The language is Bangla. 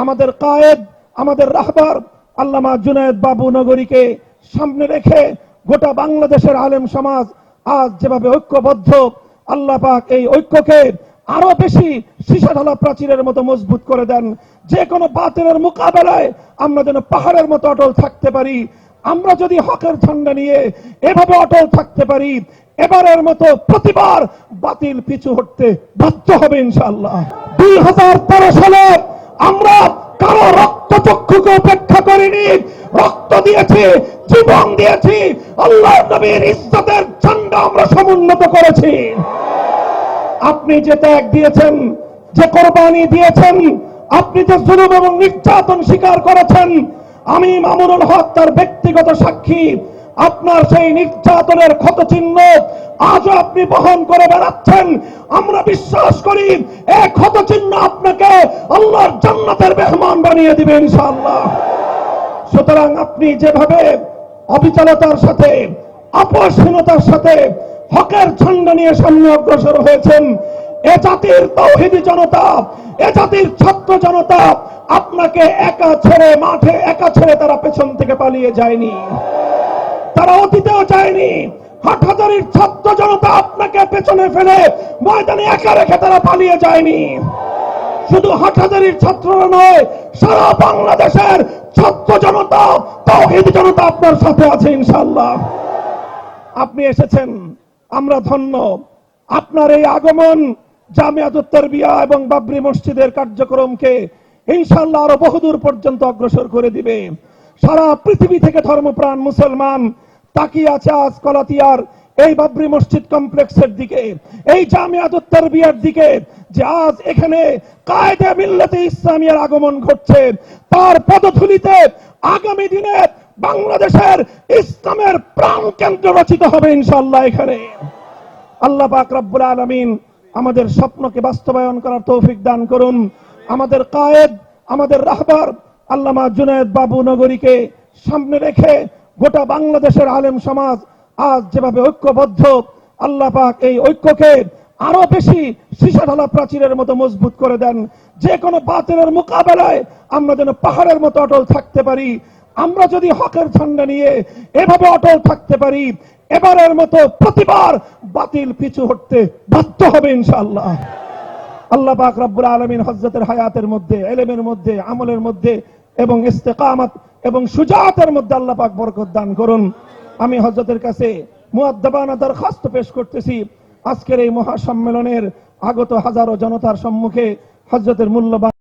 আমাদের কায়েদ, আমাদের রাহবার আল্লামা জুনায়েদ বাবু নগরীকে সামনে রেখে গোটা বাংলাদেশের আলেম সমাজ আজ যেভাবে ঐক্যবদ্ধ, আল্লাহ পাক এই ঐক্যকে আরো বেশি সীসাঢালা প্রাচীরের মতো মজবুত করে দেন। যে কোনো বাতিলের মোকাবেলায় আমরা যেন পাহাড়ের মতো অটল থাকতে পারি। আমরা যদি হকের ঝান্ডা নিয়ে এভাবে অটল থাকতে পারি, এবারের মতো প্রতিবার বাতিল পিছু হটতে বাধ্য হবে ইনশাআল্লাহ। 2013 সালে আমরা কারো রক্তচক্ষুকে উপেক্ষা করিনি, রক্ত দিয়েছি, জীবন দিয়েছি, আল্লাহর নবীর ইজ্জতের ঝান্ডা আমরা সমুন্নত করেছি। আপনি যে ত্যাগ দিয়েছেন, যে কোরবানি দিয়েছেন, আপনি যে জুলুম এবং নির্যাতন স্বীকার করেছেন, আমি মামুনুল হক তার ব্যক্তিগত সাক্ষী। আপনার সেই নির্যাতনের ক্ষতচিহ্ন আজও আপনি বহন করে বেড়াচ্ছেন। আমরা বিশ্বাস করি এই ক্ষতচিহ্ন আপনাকে আল্লাহর জান্নাতের মেহমান বানিয়ে দিবে ইনশাআল্লাহ। সুতরাং আপনি যেভাবে অবিচলতার সাথে, আপোষহীনতার সাথে হকের ঝান্ডা নিয়ে সামনে অগ্রসর হয়েছেন, এ জাতির তাওহীদি জনতা, এ জাতির ছাত্র জনতা আপনাকে একা ছেড়ে, মাঠে একা ছেড়ে তারা পেছন থেকে পালিয়ে যায়নি, তারা অতীতেও যায়নি। হাটহাজারীর ছাত্র জনতা আপনাকে পেছনে ফেলে ময়দানে একা রেখে তারা পালিয়ে যায়নি। শুধু হাটহাজারীর ছাত্ররা নয়, সারা বাংলাদেশের ছাত্র জনতা, তাওহীদি জনতা আপনার সাথে আছে ইনশাআল্লাহ। আপনি এসেছেন, আমরা ধন্য। আপনার এই আগমন জামিয়াতুত তারবিয়া এবং বাবরি মসজিদের কার্যক্রমকে ইনশাআল্লাহ আরো বহুদূর পর্যন্ত অগ্রসর করে দিবে। সারা পৃথিবী থেকে ধর্মপ্রাণ মুসলমান তাকিয়ে আছে আজ কলাতিয়ার এই বাবরি মসজিদ কমপ্লেক্সের দিকে, এই জামিয়াতুত তারবিয়ার দিকে, যে আজ এখানে কায়েদে মিল্লাতে ইসলামিয়ার আগমন ঘটছে। তার পদধূলিতে আগামী দিনে বাংলাদেশের ইসলামের প্রাণ কেন্দ্র রচিত হবে ইনশাআল্লাহ এখানে। আল্লাহ পাক রব্বুল আলামিন আমাদের স্বপ্নকে বাস্তবায়ন করার তৌফিক দান করুন। আমাদের কায়েদ, আমাদের রাহবার আল্লামা জুনায়েদ বাবু নগরীকে সামনে রেখে গোটা বাংলাদেশের আলেম সমাজ আজ যেভাবে ঐক্যবদ্ধ, আল্লাহ পাক এই ঐক্যকে আরো বেশি সীসাঢালা প্রাচীরের মতো মজবুত করে দেন। যে কোনো বাতিলের মোকাবেলায় আমরা যেন পাহাড়ের মতো অটল থাকতে পারি। আমরা যদি হকের ঝান্ডা নিয়ে এভাবে অটল থাকতে পারি, এবারের মতো প্রতিবার বাতিল পিছু হটতে বাধ্য হবে ইনশাআল্লাহ। আল্লাহ পাক রব্বুল আলামিন হযরতের হায়াতের মধ্যে, ইলমের মধ্যে, আমলের মধ্যে এবং ইস্তেকামত এবং শুজাআতের মধ্যে আল্লাহ পাক বরকত দান করুন। আমি হযরতের কাছে মুআদ্দাবানা দরখাস্ত পেশ করতেছি, আজকের এই মহাসম্মেলনের আগত হাজারো জনতার সম্মুখে হযরতের মূল্যবান